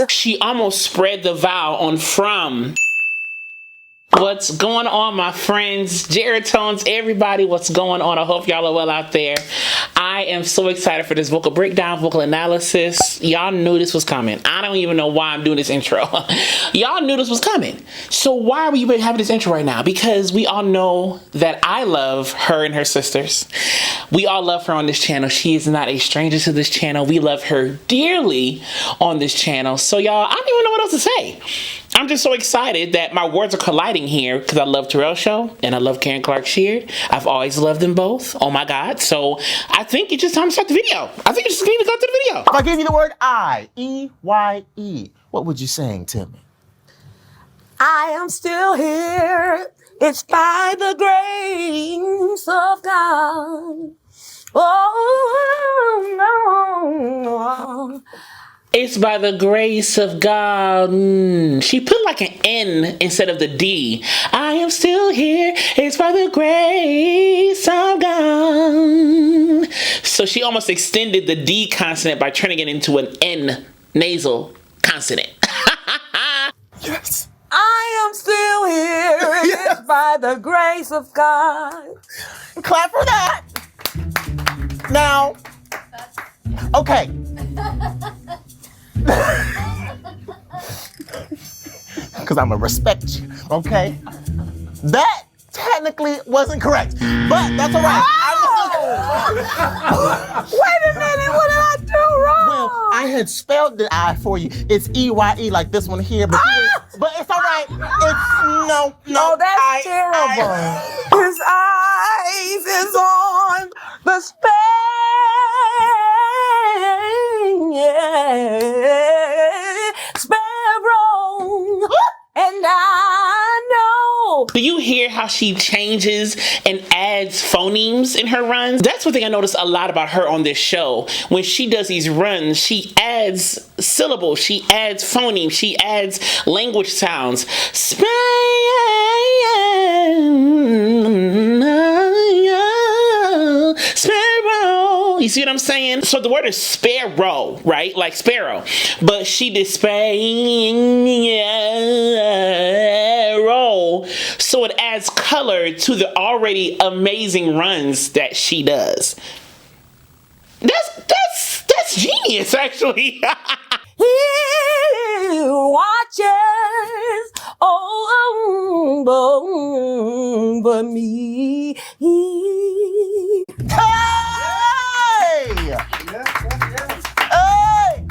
She almost spread the vowel on from. What's going on, my friends? Geratones, everybody, what's going on? I hope y'all are well out there. I am so excited for this vocal breakdown, vocal analysis. Y'all knew this was coming. I don't even know why I'm doing this intro. Y'all knew this was coming. So why are we even having this intro right now? Because we all know that I love her and her sisters. We all love her on this channel. She is not a stranger to this channel. We love her dearly on this channel. So y'all, I don't even know what else to say. I'm just so excited that my words are colliding here because I love TERRELL Show and I love KAREN CLARK SHEARD. I've always loved them both. Oh my God. So I think it's just time to start the video. I think you just need to go to the video. If I gave you the word I-E-Y-E, what would you sing to me? I am still here. It's by the grace of God. Oh, no. It's by the grace of God. She put like an N instead of the D. I am still here. It's by the grace of God. So she almost extended the D consonant by turning it into an N nasal consonant. Yes. I am still here. Yes. It's by the grace of God. Clap for that. Now, okay. Because I'm gonna respect you, okay? That technically wasn't correct, but that's all right. Wait a minute, what did I do wrong? Well, I had spelled the I for you. It's E-Y-E like this one here, but it's all right. It's no, Oh, that's terrible. His eyes is on the sparrow, and I know. Do you hear how she changes and adds phonemes in her runs? That's one thing I noticed a lot about her on this show. When she does these runs, she adds syllables, she adds phonemes, she adds language sounds. Sparrow. You see what I'm saying? So the word is sparrow, right? Like sparrow. But she did sparrow. So it adds color to the already amazing runs that she does. That's genius, actually. He watches over me. Hey! Hey!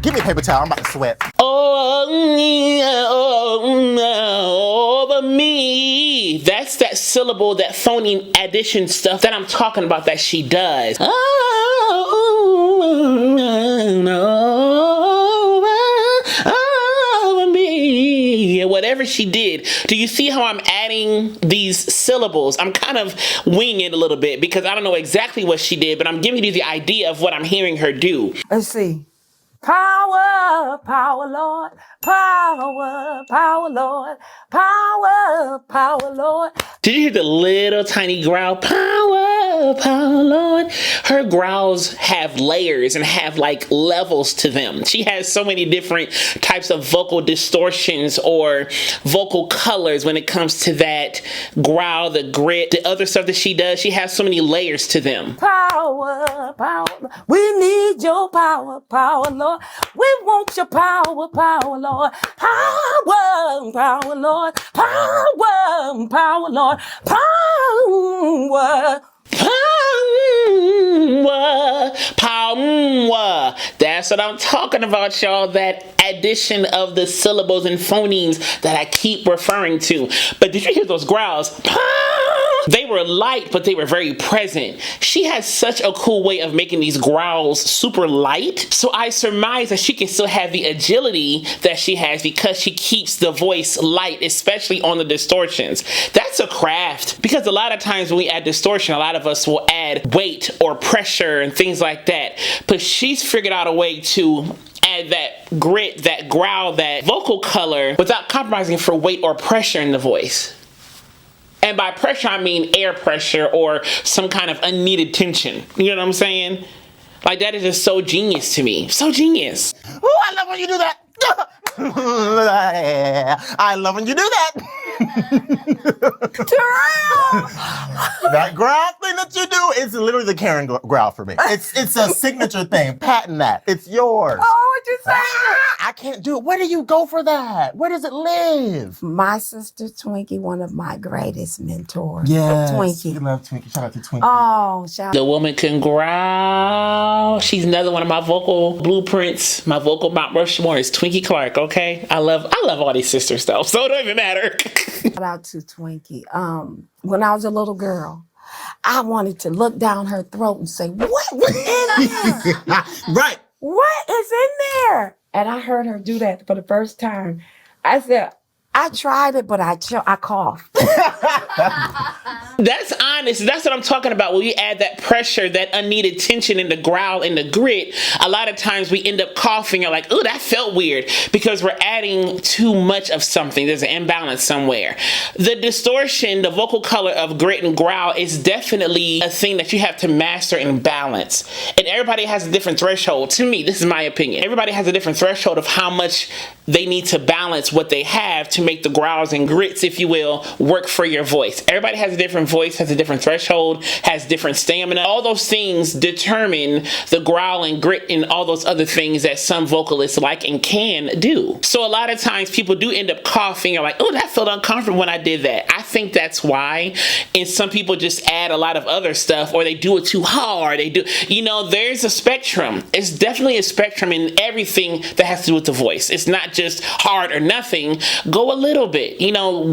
Give me a paper towel. I'm about to sweat. Over me. That's that syllable, that phoneme addition stuff that I'm talking about that she does. Over me. Whatever she did. Do you see how I'm adding these syllables? I'm kind of winging it a little bit because I don't know exactly what she did, but I'm giving you the idea of what I'm hearing her do. Let's see. Power, power, Lord. Power, power, Lord. Power, power, Lord. Did you hear the little tiny growl? Power, power, Lord. Her growls have layers and have like levels to them. She has so many different types of vocal distortions or vocal colors when it comes to that growl, the grit, the other stuff that she does. She has so many layers to them. Power, power. We need your power, power, Lord. We want your power, power, Lord. Power, power, Lord. Power, power, Lord. Power. Power. That's what I'm talking about, y'all. That addition of the syllables and phonemes that I keep referring to. But did you hear those growls? They were light, but they were very present. She has such a cool way of making these growls super light. So I surmise that she can still have the agility that she has because she keeps the voice light, especially on the distortions. That's a craft because a lot of times when we add distortion, a lot of us will add weight or pressure and things like that. But she's figured out a way to add that grit, that growl, that vocal color without compromising for weight or pressure in the voice. And by pressure, I mean air pressure or some kind of unneeded tension. You know what I'm saying? Like, that is just so genius to me. So genius. Oh, I love when you do that. I love when you do that. Terrell! That growl thing that you do is literally the Karen growl for me. It's a signature thing. Patent that. It's yours. Oh, what you say? I can't do it. Where do you go for that? Where does it live? My sister Twinkie, one of my greatest mentors. Yes. Twinkie. We love Twinkie. Shout out to Twinkie. Oh, shout The woman can growl. She's another one of my vocal blueprints. My vocal Mount Rushmore is Twinkie Clark, okay? I love all these sisters though, so it don't even matter. out to Twinkie. When I was a little girl, I wanted to look down her throat and say, "What was in there? Right. What is in there?" And I heard her do that for the first time. I said, I tried it, but I coughed. That's honest. That's what I'm talking about. When you add that pressure, that unneeded tension in the growl and the grit, a lot of times we end up coughing or like, oh, that felt weird, because we're adding too much of something. There's an imbalance somewhere. The distortion, the vocal color of grit and growl is definitely a thing that you have to master and balance. And everybody has a different threshold. To me, this is my opinion. Everybody has a different threshold of how much they need to balance what they have to make the growls and grits, if you will, work for your voice. Everybody has a different voice, has a different threshold, has different stamina. All those things determine the growl and grit and all those other things that some vocalists like and can do. So a lot of times people do end up coughing or like, oh, that felt uncomfortable when I did that. I think that's why. And some people just add a lot of other stuff, or they do it too hard. They do, there's a spectrum. It's definitely a spectrum in everything that has to do with the voice. It's not just hard or nothing. Go a little bit,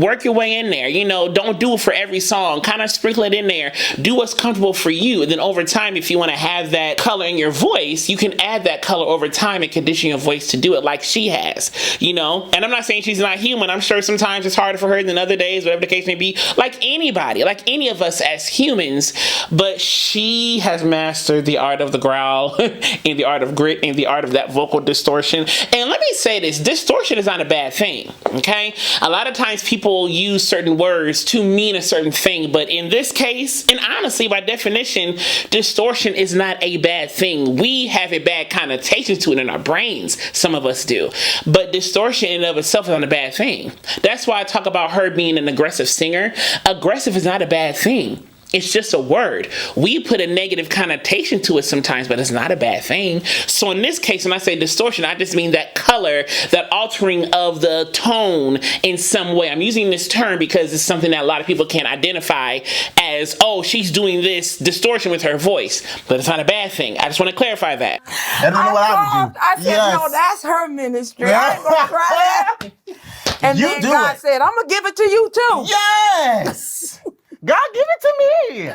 work your way in there. Don't do it for every song. Kind of sprinkle it in there. Do what's comfortable for you. And then over time, if you want to have that color in your voice, you can add that color over time and condition your voice to do it like she has, And I'm not saying she's not human. I'm sure sometimes it's harder for her than other days, whatever the case may be, like anybody, like any of us as humans. But she has mastered the art of the growl and the art of grit and the art of that vocal distortion. And let me say this, distortion is not a bad thing, okay? A lot of times people use certain words to mean a certain thing, but in this case, and honestly, by definition, distortion is not a bad thing. We have a bad connotation to it in our brains. Some of us do. But distortion in and of itself is not a bad thing. That's why I talk about her being an aggressive singer. Aggressive is not a bad thing. It's just a word. We put a negative connotation to it sometimes, but it's not a bad thing. So in this case, when I say distortion, I just mean that color, that altering of the tone in some way. I'm using this term because it's something that a lot of people can't identify as, oh, she's doing this distortion with her voice. But it's not a bad thing. I just want to clarify that. I don't know what I would do. I said, no, that's her ministry. I ain't gonna try that. And You then do God it. said, I'm gonna give it to you too. Yes. God, give it to me.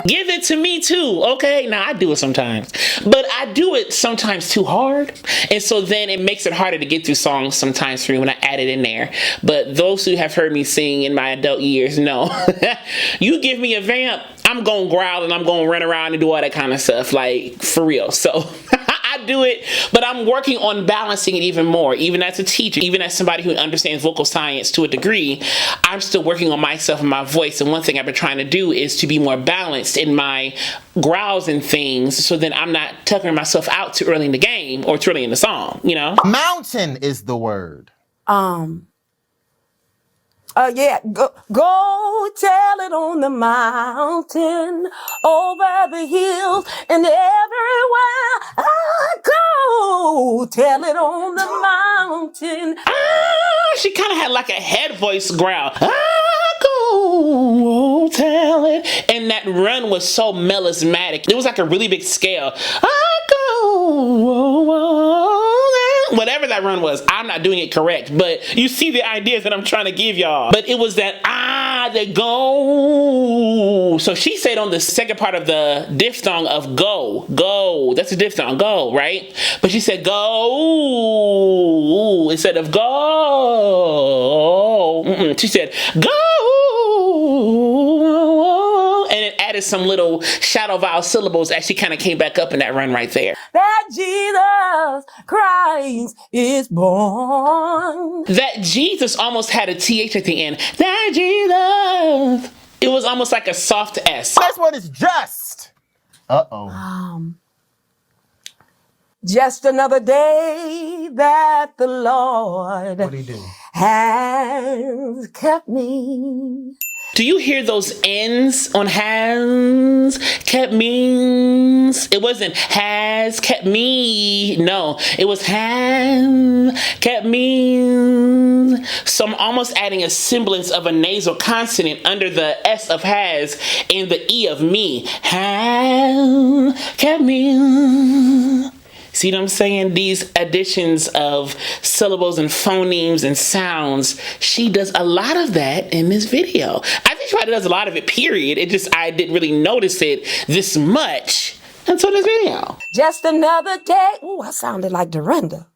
Give it to me too, okay? Now, I do it sometimes. But I do it sometimes too hard. And so then it makes it harder to get through songs sometimes for me when I add it in there. But those who have heard me sing in my adult years know. You give me a vamp, I'm going to growl and I'm going to run around and do all that kind of stuff. Like, for real. So I do it, but I'm working on balancing it even more. Even as a teacher, even as somebody who understands vocal science to a degree, I'm still working on myself and my voice. And one thing I've been trying to do is to be more balanced in my growls and things, so then I'm not tuckering myself out too early in the game or too early in the song, Mountain is the word. Yeah, go tell it on the mountain, over the hills, and everywhere I go. Tell it on the mountain. She kind of had like a head voice growl. I go tell it. And that run was so melismatic. It was like a really big scale. I go whatever that run was. I'm not doing it correct, but you see the ideas that I'm trying to give y'all. But it was that that go. So she said on the second part of the diphthong of go. That's a diphthong, go, right? But she said go instead of go. She said go. And it added some little shadow vowel syllables as she kind of came back up in that run right there. That Jesus Christ is born. That Jesus almost had a TH at the end. That Jesus. It was almost like a soft S. That's what it's just. Uh-oh. Just another day that the Lord What'd he do? has kept me. Do you hear those N's on has kept means? It wasn't has kept me. No, it was has kept me. So I'm almost adding a semblance of a nasal consonant under the S of has and the E of me. Has kept me. See what I'm saying? These additions of syllables and phonemes and sounds, she does a lot of that in this video. I think she probably does a lot of it, period. It just, I didn't really notice it this much until this video. Just another day. Ooh, I sounded like Darenda.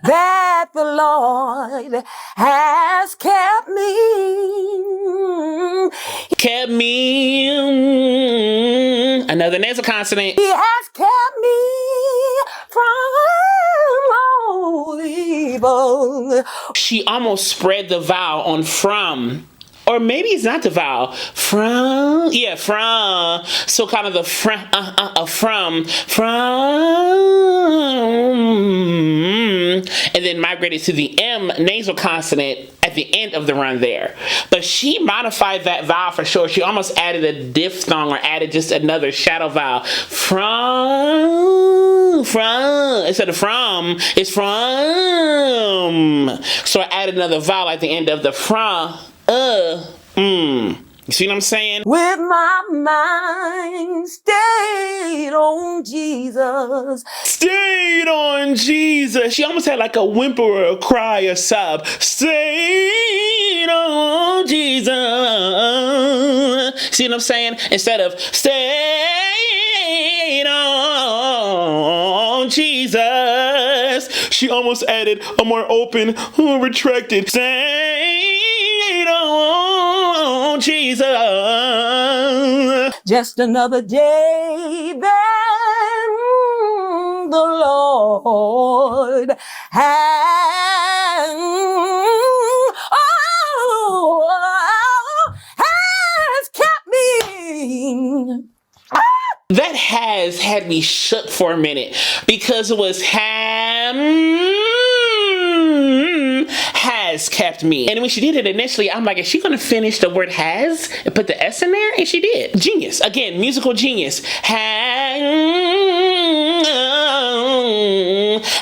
That the Lord has kept me. Kept me. Another nasal consonant. He has kept me from all evil. She almost spread the vowel on from. Or maybe it's not the vowel. From. Yeah, from. So kind of the from. And then migrated to the M nasal consonant at the end of the run there. But she modified that vowel for sure. She almost added a diphthong or added just another shadow vowel. From. Instead of from, it's from. So I added another vowel at the end of the from. You see what I'm saying? With my mind stayed on Jesus. Stayed on Jesus. She almost had like a whimper or a cry or sob. Stayed on Jesus. See what I'm saying? Instead of stayed on Jesus, she almost added a more open, retracted stayed on Jesus. Just another day that the Lord has kept me. That has had me shook for a minute because it was has kept me. And when she did it initially, I'm like, is she gonna finish the word has and put the S in there? And she did. Genius. Again, musical genius.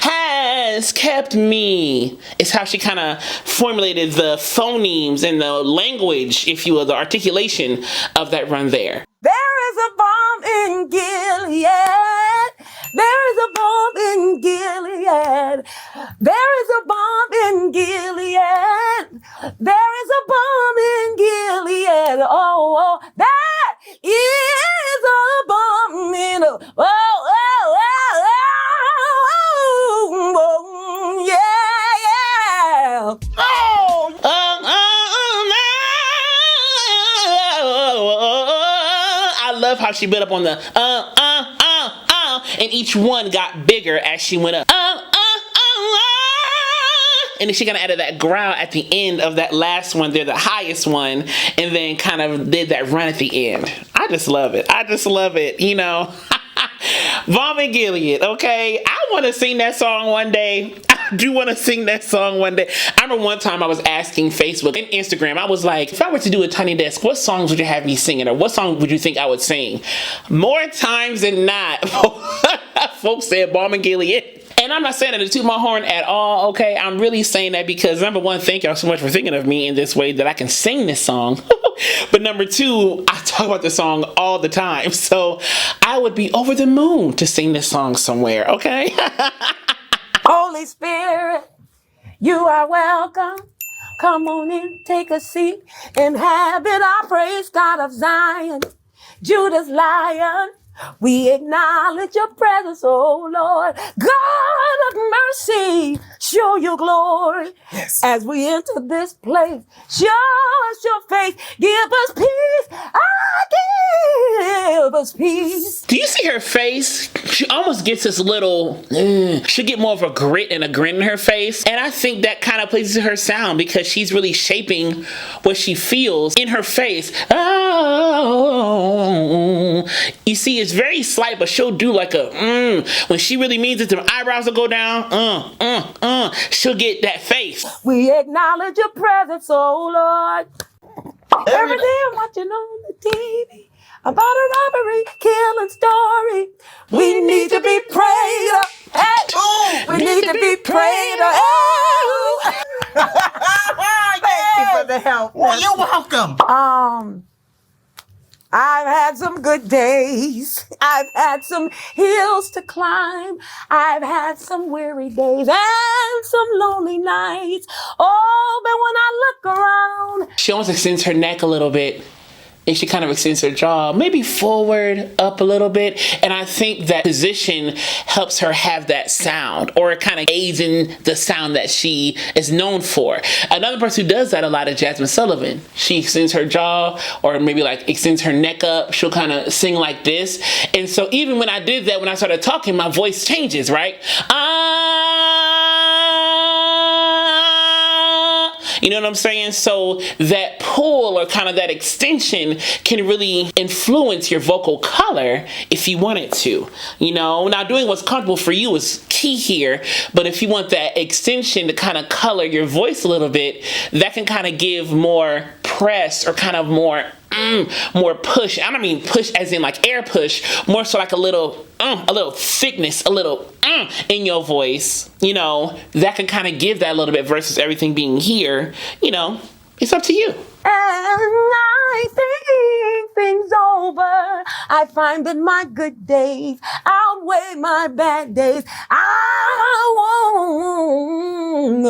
Has kept me. It's how she kind of formulated the phonemes and the language, if you will, the articulation of that run there. There is a bomb in Gilead. There is a bomb in Gilead. There is a bomb in Gilead. There is a bomb in Gilead. Oh, that is a bomb in a, yeah. I love how she built up on the and each one got bigger as she went up. And then she kind of added that growl at the end of that last one there, the highest one, and then kind of did that run at the end. I just love it. I just love it, you know. Vom and Gilead, okay? I want to sing that song one day. I do want to sing that song one day. I remember one time I was asking Facebook and Instagram, I was like, if I were to do a Tiny Desk, what songs would you have me singing? Or what song would you think I would sing? More times than not, folks said Vom and Gilead. And I'm not saying that to toot my horn at all, okay? I'm really saying that because, number one, thank y'all so much for thinking of me in this way that I can sing this song. But number two, I talk about this song all the time. So I would be over the moon to sing this song somewhere, okay? Holy Spirit, you are welcome. Come on in, take a seat, inhabit our praise, God of Zion, Judah's Lion. We acknowledge your presence, oh Lord, God of mercy, show your glory. Yes. As we enter this place, show us your face, give us peace, give us peace. Do you see her face? she almost gets this little, she'll get more of a grit and a grin in her face. And I think that kind of plays to her sound because she's really shaping what she feels in her face. Oh, you see, it's very slight, but she'll do like a, when she really means it, the eyebrows will go down, she'll get that face. We acknowledge your presence, oh Lord. Every day I'm watching on the TV about a robbery, killing story. We need to be prayed up. Hey, we need to be prayed up. Thank you for the help. Well, you're welcome. I've had some good days. I've had some hills to climb. I've had some weary days and some lonely nights. Oh, but when I look around, She almost extends her neck a little bit. And she kind of extends her jaw, maybe forward, up a little bit. And I think that position helps her have that sound, or it kind of aids in the sound that she is known for. Another person who does that a lot is Jasmine Sullivan. She extends her jaw, or maybe like extends her neck up. She'll kind of sing like this. And so even when I did that, when I started talking, my voice changes, right? You know what I'm saying? So that pull or kind of that extension can really influence your vocal color if you want it to. You know, now doing what's comfortable for you is key here, but if you want that extension to kind of color your voice a little bit, that can kind of give more press or kind of more push. I don't mean push as in like air push, more so like a little thickness, a little in your voice, you know, that can kind of give that a little bit versus everything being here. You know, it's up to you. and I think things over. I find that my good days outweigh my bad days. I won't.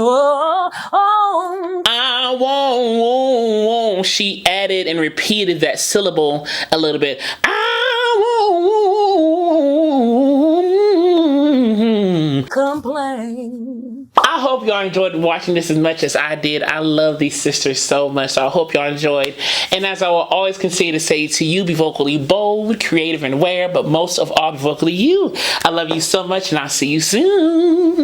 She added and repeated that syllable a little bit. I won't complain. I hope y'all enjoyed watching this as much as I did. I love these sisters so much, so I hope y'all enjoyed. And as I will always continue to say to you, be vocally bold, creative, and aware, but most of all, be vocally you. I love you so much, and I'll see you soon.